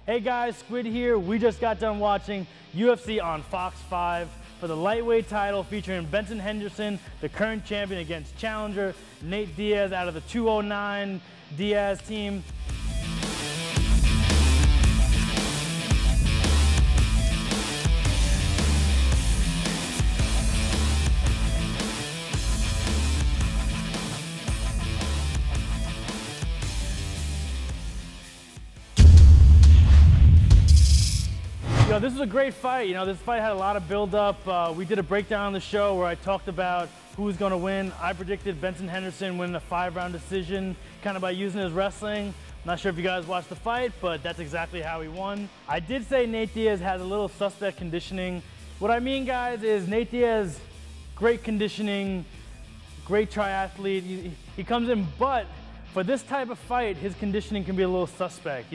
Hey guys, Squid here. We just got done watching UFC on Fox 5 for the lightweight title featuring Benson Henderson, the current champion, against challenger Nate Diaz out of the 209 Diaz team. This was a great fight. This fight had a lot of build-up. We did a breakdown on the show where I talked about who was going to win. I predicted Benson Henderson winning a 5-round decision, kind of by using his wrestling. I'm not sure if you guys watched the fight, but that's exactly how he won. I did say Nate Diaz has a little suspect conditioning. What I mean, guys, is Nate Diaz, great conditioning, great triathlete. He comes in, but for this type of fight, his conditioning can be a little suspect.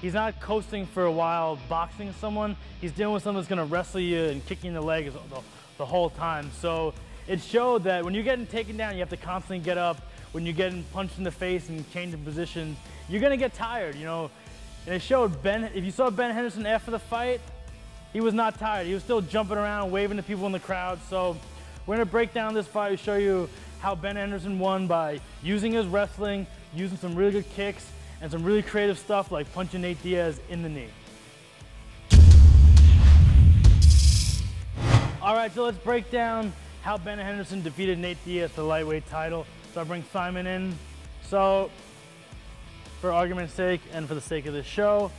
He's not coasting for a while, boxing someone. He's dealing with someone that's gonna wrestle you and kick you in the leg the whole time. So it showed that when you're getting taken down, you have to constantly get up. When you're getting punched in the face and changing positions, you're gonna get tired, And it showed if you saw Ben Henderson after the fight, he was not tired. He was still jumping around, waving to people in the crowd. So we're gonna break down this fight and show you how Ben Henderson won by using his wrestling, using some really good kicks, and some really creative stuff like punching Nate Diaz in the knee. All right, so let's break down how Ben Henderson defeated Nate Diaz for the lightweight title. So I bring Simon in. So for argument's sake and for the sake of this show,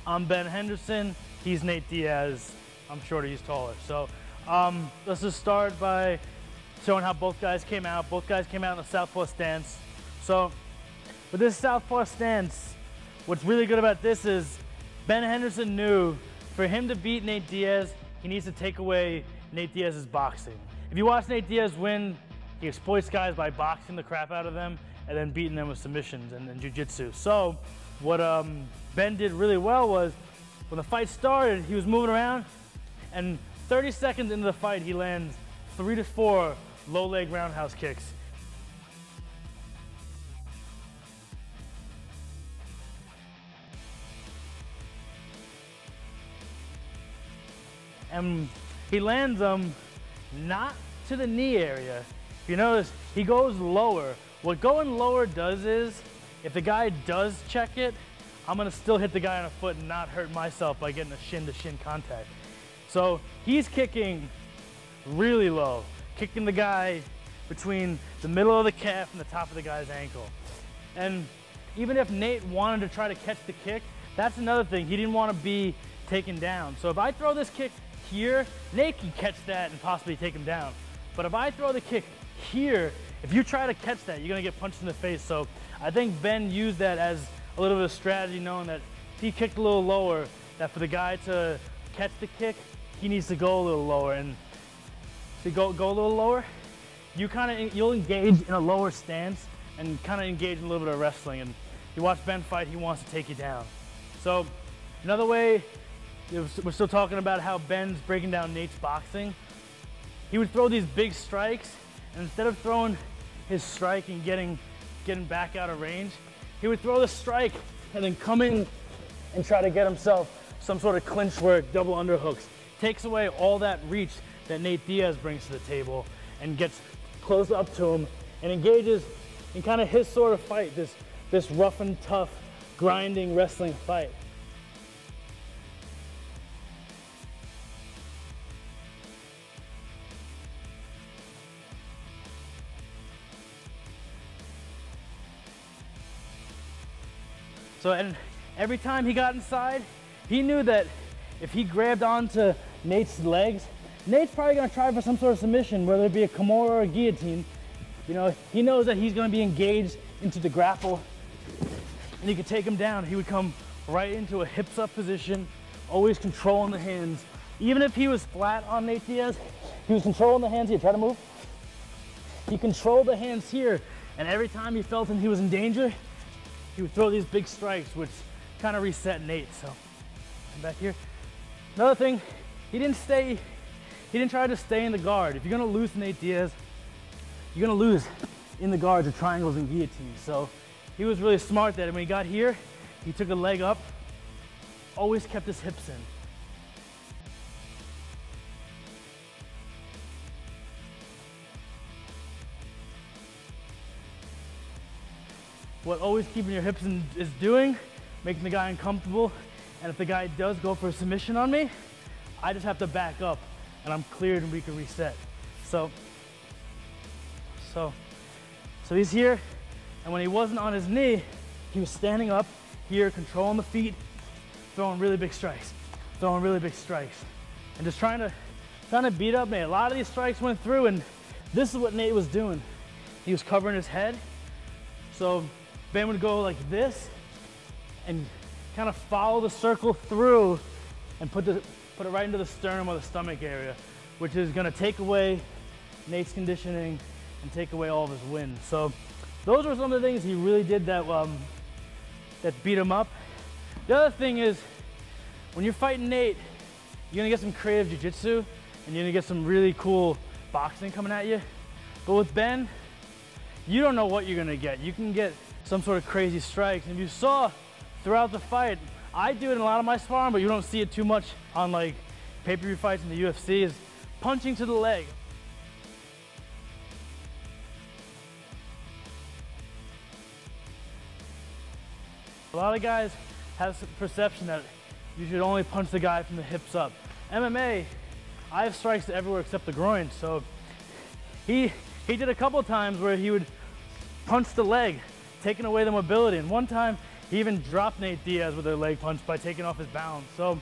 I'm Ben Henderson, he's Nate Diaz. I'm shorter, he's taller. So let's just start by showing how both guys came out. Both guys came out in a southpaw stance. So with this southpaw stance, what's really good about this is Ben Henderson knew for him to beat Nate Diaz, he needs to take away Nate Diaz's boxing. If you watch Nate Diaz win, he exploits guys by boxing the crap out of them and then beating them with submissions and jiu-jitsu. So what Ben did really well was when the fight started, he was moving around, and 30 seconds into the fight, he lands 3 to 4 low leg roundhouse kicks. And he lands them not to the knee area. If you notice, he goes lower. What going lower does is, if the guy does check it, I'm gonna still hit the guy on the foot and not hurt myself by getting a shin-to-shin contact. So he's kicking really low, kicking the guy between the middle of the calf and the top of the guy's ankle. And even if Nate wanted to try to catch the kick, that's another thing. He didn't want to be taken down. So if I throw this kick here, Nate can catch that and possibly take him down. But if I throw the kick here, if you try to catch that, you're gonna get punched in the face. So I think Ben used that as a little bit of strategy, knowing that if he kicked a little lower, that for the guy to catch the kick, he needs to go a little lower. And to go a little lower, you'll engage in a lower stance and kind of engage in a little bit of wrestling. And you watch Ben fight, he wants to take you down. So another way, we're still talking about how Ben's breaking down Nate's boxing. He would throw these big strikes, and instead of throwing his strike and getting back out of range, he would throw the strike and then come in and try to get himself some sort of clinch work, double underhooks. Takes away all that reach that Nate Diaz brings to the table and gets close up to him and engages in kind of his sort of fight, this rough and tough, grinding wrestling fight. So, and every time he got inside, he knew that if he grabbed onto Nate's legs, Nate's probably gonna try for some sort of submission, whether it be a Kimura or a guillotine. He knows that he's gonna be engaged into the grapple, and he could take him down. He would come right into a hips up position, always controlling the hands. Even if he was flat on Nate Diaz, he was controlling the hands here. Try to move. He controlled the hands here, and every time he felt he was in danger, he would throw these big strikes, which kind of reset Nate. So, come back here. Another thing, he didn't try to stay in the guard. If you're gonna lose Nate Diaz, you're gonna lose in the guards or triangles and guillotines. So he was really smart that when he got here, he took a leg up always kept his hips in. What always keeping your hips in is doing, making the guy uncomfortable. And if the guy does go for a submission on me, I just have to back up and I'm cleared and we can reset. So he's here, and when he wasn't on his knee, he was standing up here, controlling the feet, throwing really big strikes, and just trying to beat up Nate. A lot of these strikes went through, and this is what Nate was doing. He was covering his head, so Ben would go like this and kind of follow the circle through and put it right into the sternum or the stomach area, which is gonna take away Nate's conditioning and take away all of his wind. So those were some of the things he really did that beat him up. The other thing is, when you're fighting Nate, you're gonna get some creative jiu-jitsu and you're gonna get some really cool boxing coming at you. But with Ben, you don't know what you're gonna get. You can get some sort of crazy strikes. And if you saw throughout the fight, I do it in a lot of my sparring, but you don't see it too much on like pay-per-view fights in the UFC, is punching to the leg. A lot of guys have the perception that you should only punch the guy from the hips up. MMA, I have strikes everywhere except the groin, so he did a couple times where he would punch the leg, taking away the mobility, and one time he even dropped Nate Diaz with a leg punch by taking off his balance. So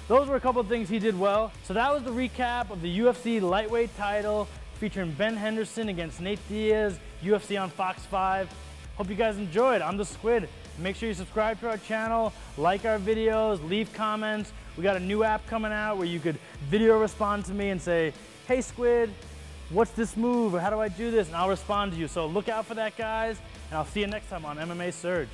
those were a couple of things he did well. So that was the recap of the UFC lightweight title featuring Ben Henderson against Nate Diaz, UFC on Fox 5. Hope you guys enjoyed. I'm the Squid. Make sure you subscribe to our channel, like our videos, leave comments. We got a new app coming out where you could video respond to me and say, hey Squid, what's this move, or how do I do this? And I'll respond to you. So look out for that, guys, and I'll see you next time on MMA Surge.